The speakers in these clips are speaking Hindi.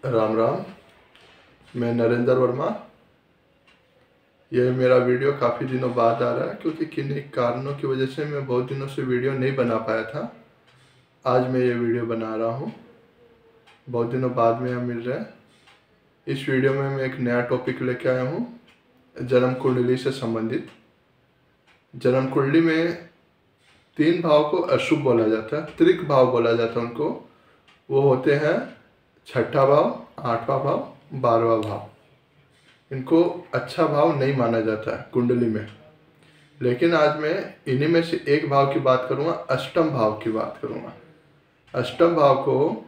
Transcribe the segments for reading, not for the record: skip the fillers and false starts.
राम राम। मैं नरेंद्र वर्मा। यह मेरा वीडियो काफ़ी दिनों बाद आ रहा है क्योंकि किन्हीं कारणों की वजह से मैं बहुत दिनों से वीडियो नहीं बना पाया था। आज मैं ये वीडियो बना रहा हूँ, बहुत दिनों बाद में हम मिल रहे हैं। इस वीडियो में मैं एक नया टॉपिक लेके आया हूँ, जन्म कुंडली से संबंधित। जन्म कुंडली में 3 भाव को अशुभ बोला जाता है, त्रिक भाव बोला जाता है उनको। वो होते हैं 6ठा भाव, 8वां भाव, 12वां भाव। इनको अच्छा भाव नहीं माना जाता है कुंडली में, लेकिन आज मैं इन्हीं में से एक भाव की बात करूंगा, अष्टम भाव की बात करूंगा। अष्टम भाव को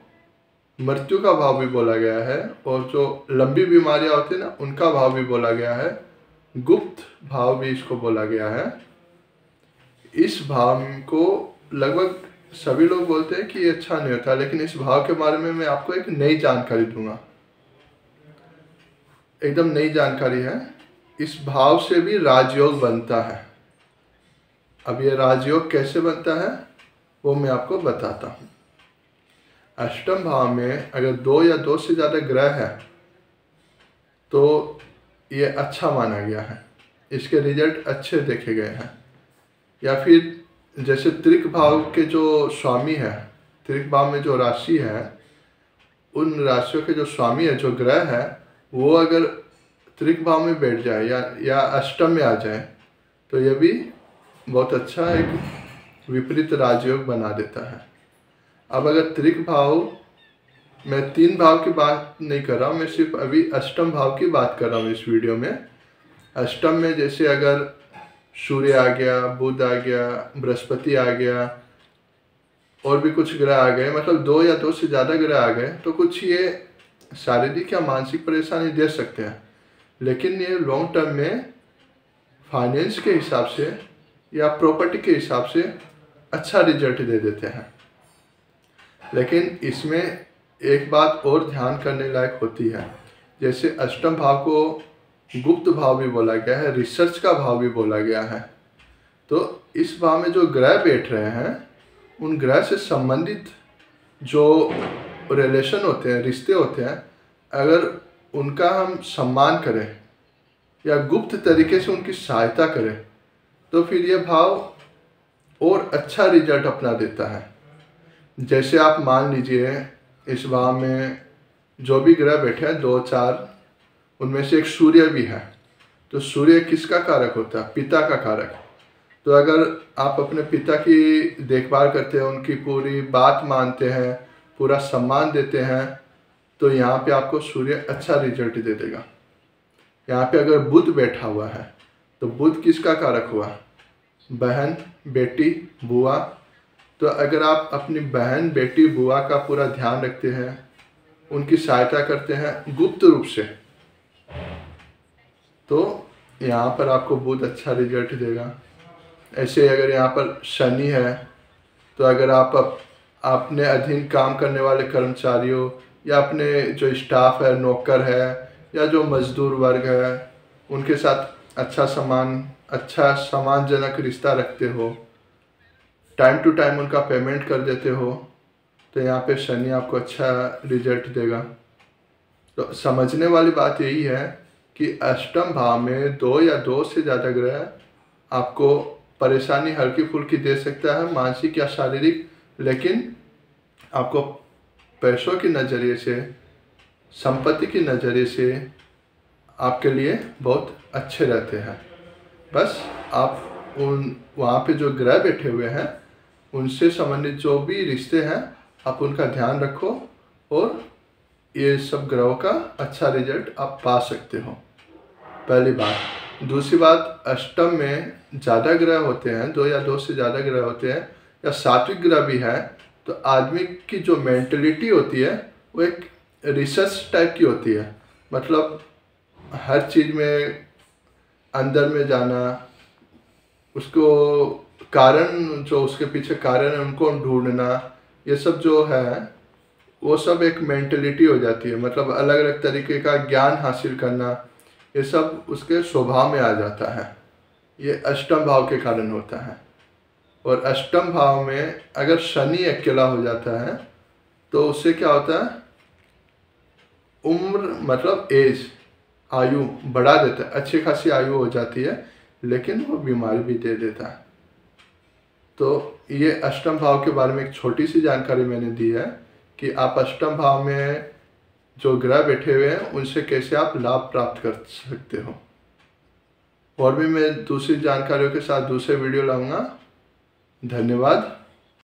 मृत्यु का भाव भी बोला गया है, और जो लंबी बीमारियां होती है ना, उनका भाव भी बोला गया है। गुप्त भाव भी इसको बोला गया है। इस भाव को लगभग सभी लोग बोलते हैं कि ये अच्छा नहीं होता, लेकिन इस भाव के बारे में मैं आपको एक नई जानकारी दूंगा, एकदम नई जानकारी है। इस भाव से भी राजयोग बनता है। अब ये राजयोग कैसे बनता है वो मैं आपको बताता हूँ। अष्टम भाव में अगर 2 या 2 से ज़्यादा ग्रह है तो ये अच्छा माना गया है, इसके रिजल्ट अच्छे देखे गए हैं। या फिर जैसे त्रिक भाव के जो स्वामी है, त्रिक भाव में जो राशि है, उन राशियों के जो स्वामी है, जो ग्रह है, वो अगर त्रिक भाव में बैठ जाए या अष्टम में आ जाए तो यह भी बहुत अच्छा एक विपरीत राजयोग बना देता है। अब अगर त्रिक भाव, मैं 3 भाव की बात नहीं कर रहा हूँ, मैं सिर्फ अभी अष्टम भाव की बात कर रहा हूँ इस वीडियो में। अष्टम में जैसे अगर सूर्य आ गया, बुध आ गया, बृहस्पति आ गया, और भी कुछ ग्रह आ गए, मतलब 2 या 2 से ज़्यादा ग्रह आ गए, तो कुछ ये शारीरिक या मानसिक परेशानी दे सकते हैं, लेकिन ये लॉन्ग टर्म में फाइनेंस के हिसाब से या प्रॉपर्टी के हिसाब से अच्छा रिजल्ट दे देते हैं। लेकिन इसमें एक बात और ध्यान करने लायक होती है। जैसे अष्टम भाव को गुप्त भाव भी बोला गया है, रिसर्च का भाव भी बोला गया है। तो इस भाव में जो ग्रह बैठ रहे हैं, उन ग्रह से संबंधित जो रिलेशन होते हैं, रिश्ते होते हैं, अगर उनका हम सम्मान करें या गुप्त तरीके से उनकी सहायता करें तो फिर यह भाव और अच्छा रिजल्ट अपना देता है। जैसे आप मान लीजिए इस भाव में जो भी ग्रह बैठे हैं 2, 4, उनमें से एक सूर्य भी है। तो सूर्य किसका कारक होता है? पिता का कारक। तो अगर आप अपने पिता की देखभाल करते हैं, उनकी पूरी बात मानते हैं, पूरा सम्मान देते हैं, तो यहाँ पे आपको सूर्य अच्छा रिजल्ट दे देगा। यहाँ पे अगर बुध बैठा हुआ है तो बुध किसका कारक हुआ? बहन, बेटी, बुआ। तो अगर आप अपनी बहन, बेटी, बुआ का पूरा ध्यान रखते हैं, उनकी सहायता करते हैं गुप्त रूप से, तो यहाँ पर आपको बुध अच्छा रिजल्ट देगा। ऐसे अगर यहाँ पर शनि है तो अगर आप अपने अधीन काम करने वाले कर्मचारियों या अपने जो स्टाफ है, नौकर है, या जो मजदूर वर्ग है, उनके साथ अच्छा सम्मानजनक रिश्ता रखते हो, टाइम टू टाइम उनका पेमेंट कर देते हो, तो यहाँ पे शनि आपको अच्छा रिजल्ट देगा। तो समझने वाली बात यही है कि अष्टम भाव में 2 या 2 से ज़्यादा ग्रह आपको परेशानी हल्की फुल्की दे सकता है, मानसिक या शारीरिक, लेकिन आपको पैसों की नज़रिए से, संपत्ति की नज़रिए से आपके लिए बहुत अच्छे रहते हैं। बस आप उन वहाँ पे जो ग्रह बैठे हुए हैं, उनसे संबंधित जो भी रिश्ते हैं, आप उनका ध्यान रखो और ये सब ग्रहों का अच्छा रिजल्ट आप पा सकते हो। पहली बात। दूसरी बात, अष्टम में ज़्यादा ग्रह होते हैं, 2 या 2 से ज़्यादा ग्रह होते हैं, या सात्विक ग्रह भी है, तो आदमी की जो मेंटलिटी होती है वो एक रिसर्च टाइप की होती है। मतलब हर चीज़ में अंदर में जाना, उसको कारण, जो उसके पीछे कारण है उनको ढूंढना, ये सब जो है वो सब एक मेंटलिटी हो जाती है। मतलब अलग अलग तरीके का ज्ञान हासिल करना, ये सब उसके स्वभाव में आ जाता है। ये अष्टम भाव के कारण होता है। और अष्टम भाव में अगर शनि अकेला हो जाता है तो उससे क्या होता है? उम्र मतलब एज, आयु बढ़ा देता है, अच्छी खासी आयु हो जाती है, लेकिन वो बीमारी भी दे देता है। तो ये अष्टम भाव के बारे में एक छोटी सी जानकारी मैंने दी है कि आप अष्टम भाव में जो ग्रह बैठे हुए हैं उनसे कैसे आप लाभ प्राप्त कर सकते हो। और भी मैं दूसरी जानकारियों के साथ दूसरे वीडियो लाऊंगा। धन्यवाद।